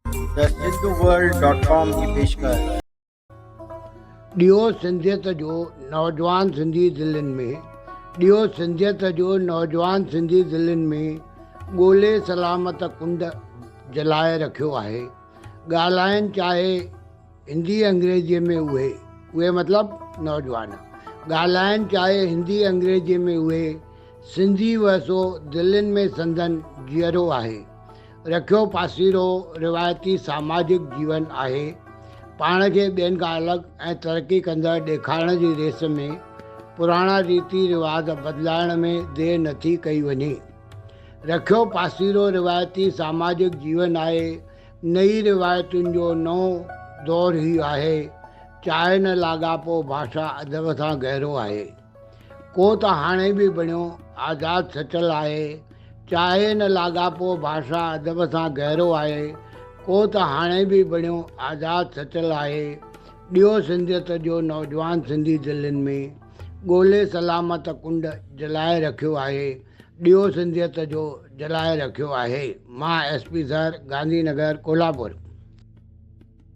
The सिंधुवर्ल्ड.com की पेशकश। ॾियो सिंधियत जो नौजवान सिंधी दिलनि में, ॾियो सिंधियत जो नौजवान सिंधी दिलनि में, ॻोल्हे सलामत कुंड जलाए रखियो आहे। ॻाल्हाइनि चाहे हिंदी अंग्रेजीअ में उहे मतिलबु नौजवान ॻाल्हाइनि चाहे हिंदी अंग्रेजीअ में उहे, सिंधी वसो दिलनि में संदन जीअरो आहे। रखियो पासीरो रिवायती सामाजिक जीवन आहे। पाण खे ॿियनि खां अलॻि ऐं तरक़ी कंदड़ ॾेखारण जी रेस में पुराणा रीति रिवाज बदिलाइण में देरि नथी कई वञे। रखियो पासीरो रिवायती सामाजिक जीवन आहे। नई रिवायतुनि जो नओं दौरु ई आहे। चाहे न लाॻापो भाषा अदब सां गहरो आहे। को त हाणे बि बणियो आज़ादु सचल आहे। चाहे न लाॻापो भाषा अदब सां गहरो आहे। को त हाणे बि बणियो आज़ादु सचल आहे। ॾियो सिंधियत जो नौजवान सिंधी दिलनि में, ॻोल्हे सलामत कुंड जलाए रखियो आहे। ॾियो सिंधियत जो जलाए रखियो आहे। मां SP सर, गांधी नगर, कोल्हापुर।